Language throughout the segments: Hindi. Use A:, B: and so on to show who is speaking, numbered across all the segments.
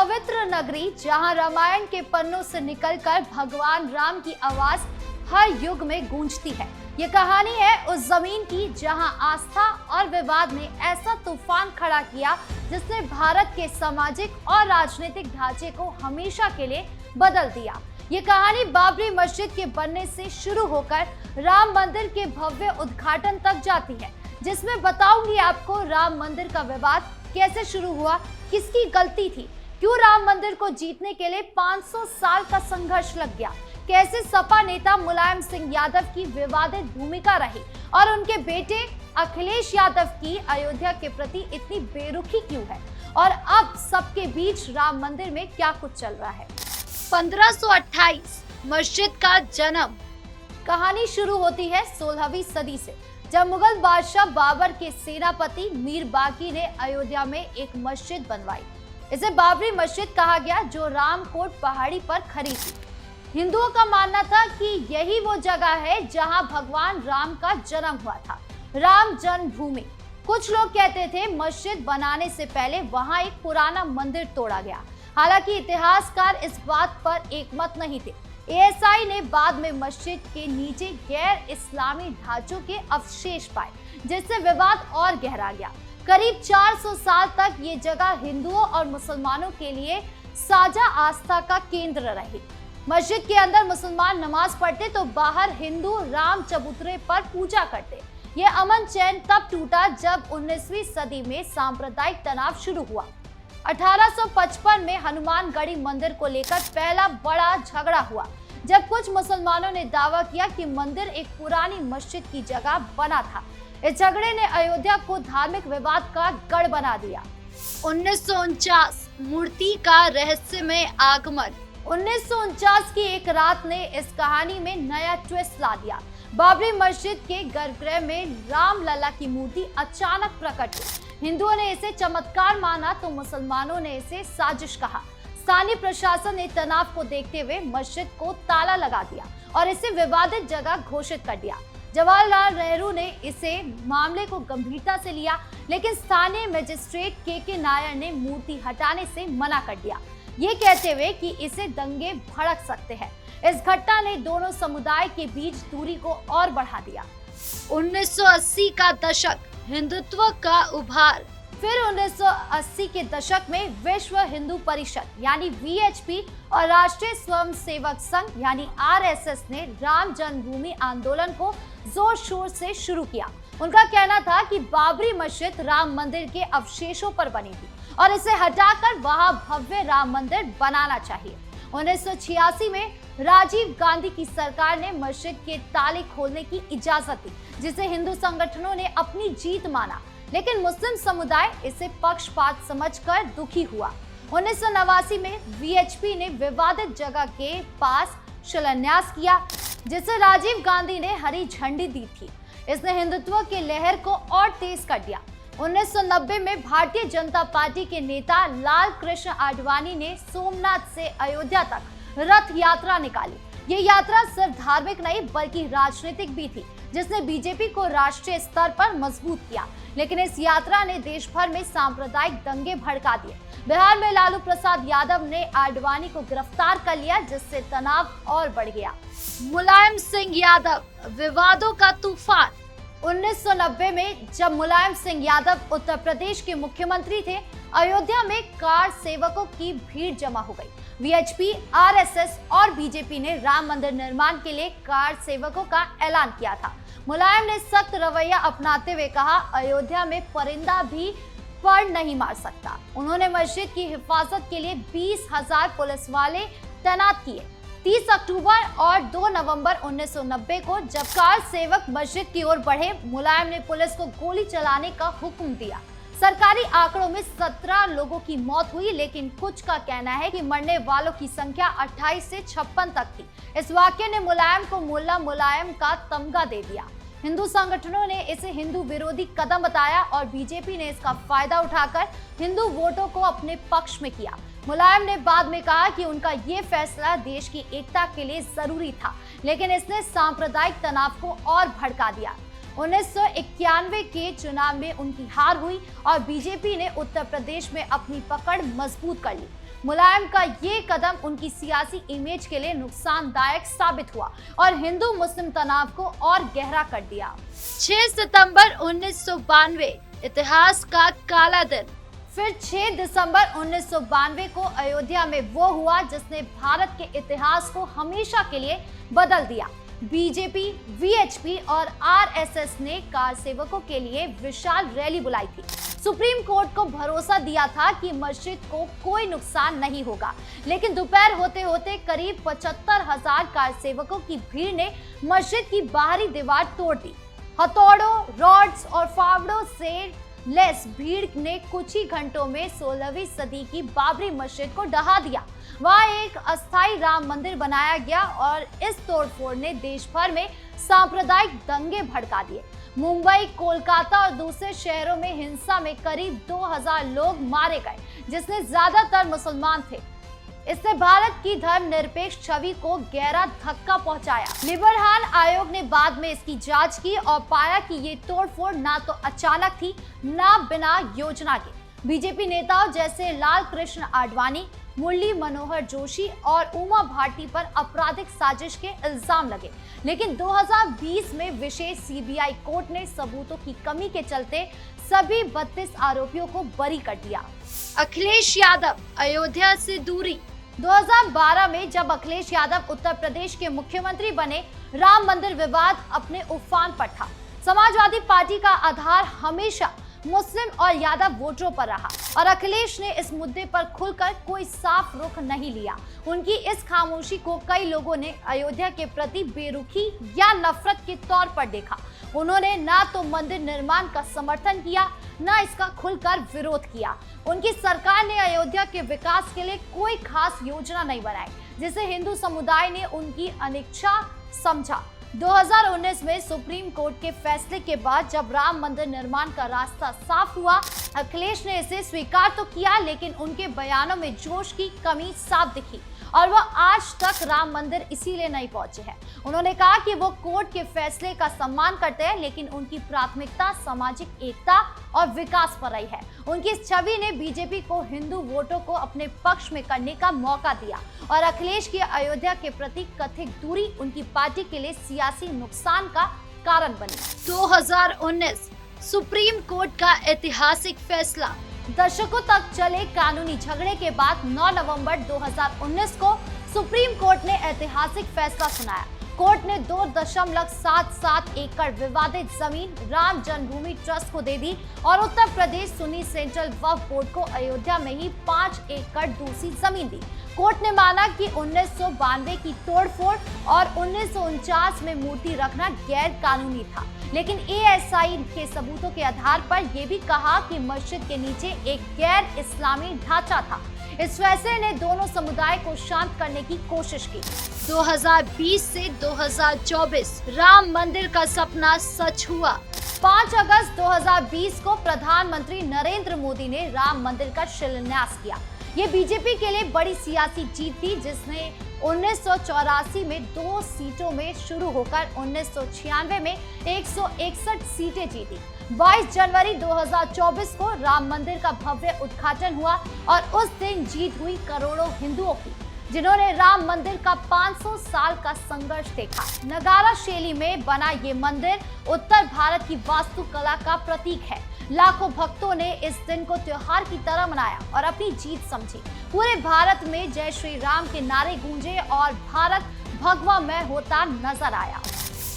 A: पवित्र नगरी जहां रामायण के पन्नों से निकलकर भगवान राम की आवाज हर युग में गूंजती है। ये कहानी है उस जमीन की जहां आस्था और विवाद ने ऐसा तूफान खड़ा किया जिसने भारत के सामाजिक और राजनीतिक ढांचे को हमेशा के लिए बदल दिया। ये कहानी बाबरी मस्जिद के बनने से शुरू होकर राम मंदिर के भव्य उद्घाटन तक जाती है, जिसमें बताऊंगी आपको राम मंदिर का विवाद कैसे शुरू हुआ, किसकी गलती थी, क्यों राम मंदिर को जीतने के लिए 500 साल का संघर्ष लग गया, कैसे सपा नेता मुलायम सिंह यादव की विवादित भूमिका रही और उनके बेटे अखिलेश यादव की अयोध्या के प्रति इतनी बेरुखी क्यों है, और अब सबके बीच राम मंदिर में क्या कुछ चल रहा है। 1528 मस्जिद का जन्म। कहानी शुरू होती है 16वीं सदी से, जब मुगल बादशाह बाबर के सेनापति मीर बाकी ने अयोध्या में एक मस्जिद बनवाई। इसे बाबरी मस्जिद कहा गया, जो रामकोट पहाड़ी पर खड़ी थी। हिंदुओं का मानना था कि यही वो जगह है जहां भगवान राम का जन्म हुआ था, राम जन्मभूमि। कुछ लोग कहते थे मस्जिद बनाने से पहले वहां एक पुराना मंदिर तोड़ा गया। हालांकि इतिहासकार इस बात पर एकमत नहीं थे। एएसआई ने बाद में मस्जिद के नीचे गैर इस्लामी ढांचों के अवशेष पाए, जिससे विवाद और गहरा गया। करीब 400 साल तक ये जगह हिंदुओं और मुसलमानों के लिए साझा आस्था का केंद्र रही। मस्जिद के अंदर मुसलमान नमाज पढ़ते तो बाहर हिंदू राम चबूतरे पर पूजा करते। ये अमन चैन तब टूटा जब 19वीं सदी में सांप्रदायिक तनाव शुरू हुआ। 1855 में हनुमानगढ़ी मंदिर को लेकर पहला बड़ा झगड़ा हुआ, जब कुछ मुसलमानों ने दावा किया कि मंदिर एक पुरानी मस्जिद की जगह बना था। इस झगड़े ने अयोध्या को धार्मिक विवाद का गढ़ बना दिया। 1949 मूर्ति का रहस्यमय आगमन। 1949 की एक रात ने इस कहानी में नया ट्विस्ट ला दिया। बाबरी मस्जिद के गर्भगृह में रामलला की मूर्ति अचानक प्रकट हुई। हिंदुओं ने इसे चमत्कार माना तो मुसलमानों ने इसे साजिश कहा। स्थानीय प्रशासन ने तनाव को देखते हुए मस्जिद को ताला लगा दिया और इसे विवादित जगह घोषित कर दिया। जवाहरलाल नेहरू ने इसे मामले को गंभीरता से लिया, लेकिन स्थानीय मजिस्ट्रेट के नायर ने मूर्ति हटाने से मना कर दिया, ये कहते हुए कि इसे दंगे भड़क सकते हैं। इस घटना ने दोनों समुदाय के बीच दूरी को और बढ़ा दिया। 1980 का दशक, हिंदुत्व का उभार। फिर 1980 के दशक में विश्व हिंदू परिषद यानी वीएचपी और राष्ट्रीय स्वयंसेवक संघ यानी आरएसएस ने राम जन्मभूमि आंदोलन को जोर शोर से शुरू किया। उनका कहना था कि बाबरी मस्जिद राम मंदिर के अवशेषों पर बनी थी और इसे हटाकर वहां भव्य राम मंदिर बनाना चाहिए। 1986 में राजीव गांधी की सरकार ने मस्जिद के ताले खोलने की इजाजत दी, जिसे हिंदू संगठनों ने अपनी जीत माना, लेकिन मुस्लिम समुदाय इसे पक्षपात समझकर दुखी हुआ। 1989 में वीएचपी ने विवादित जगह के पास शिलान्यास किया, जिसे राजीव गांधी ने हरी झंडी दी थी। इसने हिंदुत्व की लहर को और तेज कर दिया। 1990 में भारतीय जनता पार्टी के नेता लाल कृष्ण आडवाणी ने सोमनाथ से अयोध्या तक रथ यात्रा निकाली। ये यात्रा सिर्फ धार्मिक नहीं बल्कि राजनीतिक भी थी, जिसने बीजेपी को राष्ट्रीय स्तर पर मजबूत किया। लेकिन इस यात्रा ने देश भर में सांप्रदायिक दंगे भड़का दिए। बिहार में लालू प्रसाद यादव ने आडवाणी को गिरफ्तार कर लिया, जिससे तनाव और बढ़ गया। मुलायम सिंह यादव, विवादों का तूफान। 1990 में जब मुलायम सिंह यादव उत्तर प्रदेश के मुख्यमंत्री थे, अयोध्या में कार सेवकों की भीड़ जमा हो गई। वीएचपी, आरएसएस और बीजेपी ने राम मंदिर निर्माण के लिए कार सेवकों का ऐलान किया था। मुलायम ने सख्त रवैया अपनाते हुए कहा, अयोध्या में परिंदा भी पर नहीं मार सकता। उन्होंने मस्जिद की हिफाजत के लिए 20,000 पुलिस वाले तैनात किए। 30 अक्टूबर और 2 नवंबर 1990 को जब कार सेवक मस्जिद की ओर बढ़े, मुलायम ने पुलिस को गोली चलाने का हुक्म दिया। सरकारी आंकड़ों में 17 लोगों की मौत हुई, लेकिन कुछ का कहना है कि मरने वालों की संख्या 28 से 56 तक थी। इस वाकये ने मुलायम को मुल्ला मुलायम का तमगा दे दिया। हिंदू संगठनों ने इसे हिंदू विरोधी कदम बताया और बीजेपी ने इसका फायदा उठाकर हिंदू वोटों को अपने पक्ष में किया। मुलायम ने बाद में कहा कि उनका ये फैसला देश की एकता के लिए जरूरी था, लेकिन इसने सांप्रदायिक तनाव को और भड़का दिया। 1991 के चुनाव में उनकी हार हुई और बीजेपी ने उत्तर प्रदेश में अपनी पकड़ मजबूत कर ली। मुलायम का ये कदम उनकी सियासी इमेज के लिए नुकसानदायक साबित हुआ और हिंदू मुस्लिम तनाव को और गहरा कर दिया। 6 सितंबर 1992 इतिहास का काला दिन। फिर 6 दिसंबर 1992 को अयोध्या में वो हुआ जिसने भारत के इतिहास को हमेशा के लिए बदल दिया। बीजेपी, वीएचपी और आरएसएस ने कार सेवकों के लिए विशाल रैली बुलाई थी। सुप्रीम कोर्ट को भरोसा दिया था कि मस्जिद को कोई नुकसान नहीं होगा, लेकिन दोपहर होते होते करीब 75,000 कार सेवकों की भीड़ ने मस्जिद की बाहरी दीवार तोड़ दी। हथौड़ों, रॉड्स और फावड़ों से लेस भीड़ ने कुछ ही घंटों में 16वीं सदी की बाबरी मस्जिद को ढहा दिया। वहां एक अस्थायी राम मंदिर बनाया गया और इस तोड़फोड़ ने देश भर में सांप्रदायिक दंगे भड़का दिए। मुंबई, कोलकाता और दूसरे शहरों में हिंसा में करीब 2000 लोग मारे गए, जिसमें ज्यादातर मुसलमान थे। इसने भारत की धर्मनिरपेक्ष छवि को गहरा धक्का पहुंचाया। लिबरहान आयोग ने बाद में इसकी जांच की और पाया कि ये तोड़फोड़ ना तो अचानक थी, ना बिना योजना के। बीजेपी नेताओं जैसे लाल कृष्ण आडवाणी, मुरली मनोहर जोशी और उमा भारती पर आपराधिक साजिश के इल्जाम लगे, लेकिन 2020 में विशेष सीबीआई कोर्ट ने सबूतों की कमी के चलते सभी 32 आरोपियों को बरी कर दिया। अखिलेश यादव अयोध्या से दूरी। 2012 में जब अखिलेश यादव उत्तर प्रदेश के मुख्यमंत्री बने, राम मंदिर विवाद अपने उफान पर था। समाजवादी पार्टी का आधार हमेशा मुस्लिम और यादव वोटरों पर रहा और अखिलेश ने इस मुद्दे पर खुलकर कोई साफ रुख नहीं लिया। उनकी इस खामोशी को कई लोगों ने अयोध्या के प्रति बेरुखी या नफरत के तौर पर देखा। उन्होंने ना तो मंदिर निर्माण का समर्थन किया, ना इसका खुलकर विरोध किया। उनकी सरकार ने अयोध्या के विकास के लिए कोई खास योजना नहीं बनाई, जिसे हिंदू समुदाय ने उनकी अनिच्छा समझा। 2019 में सुप्रीम कोर्ट के फैसले के बाद जब राम मंदिर निर्माण का रास्ता साफ हुआ, अखिलेश ने इसे स्वीकार तो किया, लेकिन उनके बयानों में जोश की कमी साफ दिखी और वो आज तक राम मंदिर इसीलिए नहीं पहुंचे हैं। उन्होंने कहा कि वो कोर्ट के फैसले का सम्मान करते हैं, लेकिन उनकी प्राथमिकता सामाजिक एकता और विकास पर रही है। उनकी इस छवि ने बीजेपी को हिंदू वोटों को अपने पक्ष में करने का मौका दिया और अखिलेश की अयोध्या के प्रति कथित दूरी उनकी पार्टी के लिए सियासी नुकसान का कारण बनी। 2019 सुप्रीम कोर्ट का ऐतिहासिक फैसला। दशकों तक चले कानूनी झगड़े के बाद 9 नवंबर 2019 को सुप्रीम कोर्ट ने ऐतिहासिक फैसला सुनाया। कोर्ट ने 2.77 एकड़ विवादित जमीन राम जन्मभूमि ट्रस्ट को दे दी और उत्तर प्रदेश सुन्नी सेंट्रल वक्फ बोर्ड को अयोध्या में ही 5 एकड़ दूसरी जमीन दी। कोर्ट ने माना कि 1992 की तोड़फोड़ और 1949 में मूर्ति रखना गैर कानूनी था, लेकिन एएसआई के सबूतों के आधार पर यह भी कहा कि मस्जिद के नीचे एक गैर इस्लामी ढांचा था। इस फैसले ने दोनों समुदाय को शांत करने की कोशिश की। 2020 से 2024 राम मंदिर का सपना सच हुआ। 5 अगस्त 2020 को प्रधानमंत्री नरेंद्र मोदी ने राम मंदिर का शिलान्यास किया। ये बीजेपी के लिए बड़ी सियासी जीत थी, जिसने 1984 में 2 सीटों में शुरू होकर 1996 में 161 सीटें जीती। 22 जनवरी 2024 को राम मंदिर का भव्य उद्घाटन हुआ और उस दिन जीत हुई करोड़ों हिंदुओं की, जिन्होंने राम मंदिर का 500 साल का संघर्ष देखा। नगारा शैली में बना ये मंदिर उत्तर भारत की वास्तुकला का प्रतीक है। लाखों भक्तों ने इस दिन को त्योहार की तरह मनाया और अपनी जीत समझी। पूरे भारत में जय श्री राम के नारे गूंजे और भारत भगवामय होता नजर आया।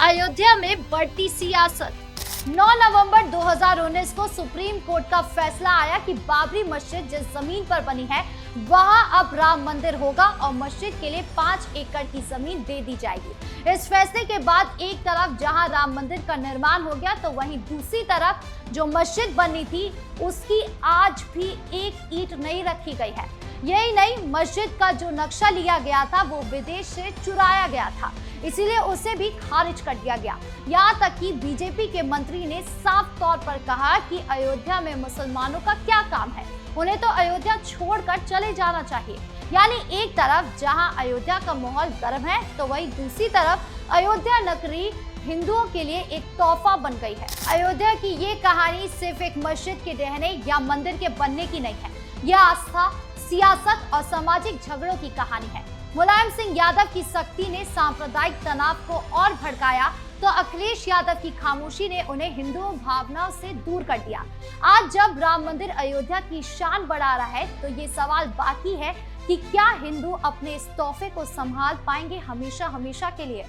A: अयोध्या में बढ़ती सियासत। 9 नवंबर 2019 को सुप्रीम कोर्ट का फैसला आया कि बाबरी मस्जिद जिस जमीन पर बनी है वहां अब राम मंदिर होगा और मस्जिद के लिए 5 एकड़ की जमीन दे दी जाएगी। इस फैसले के बाद एक तरफ जहां राम मंदिर का निर्माण हो गया, तो वहीं दूसरी तरफ जो मस्जिद बननी थी उसकी आज भी एक ईंट नहीं रखी गई है। यही नहीं, मस्जिद का जो नक्शा लिया गया था वो विदेश से चुराया गया था, इसीलिए उसे भी खारिज कर दिया गया। यहाँ तक कि बीजेपी के मंत्री ने साफ तौर पर कहा कि अयोध्या में मुसलमानों का क्या काम है, उन्हें तो अयोध्या छोड़कर चले जाना चाहिए। यानी एक तरफ जहां अयोध्या का माहौल गर्म है, तो वहीं दूसरी तरफ अयोध्या नगरी हिंदुओं के लिए एक तोहफा बन गई है। अयोध्या की ये कहानी सिर्फ एक मस्जिद के ढहने या मंदिर के बनने की नहीं है। यह आस्था, सियासत और सामाजिक झगड़ों की कहानी है। मुलायम सिंह यादव की सख्ती ने सांप्रदायिक तनाव को और भड़काया तो अखिलेश यादव की खामोशी ने उन्हें हिंदू भावनाओं से दूर कर दिया। आज जब राम मंदिर अयोध्या की शान बढ़ा रहा है तो ये सवाल बाकी है कि क्या हिंदू अपने इस तोहफे को संभाल पाएंगे हमेशा हमेशा के लिए।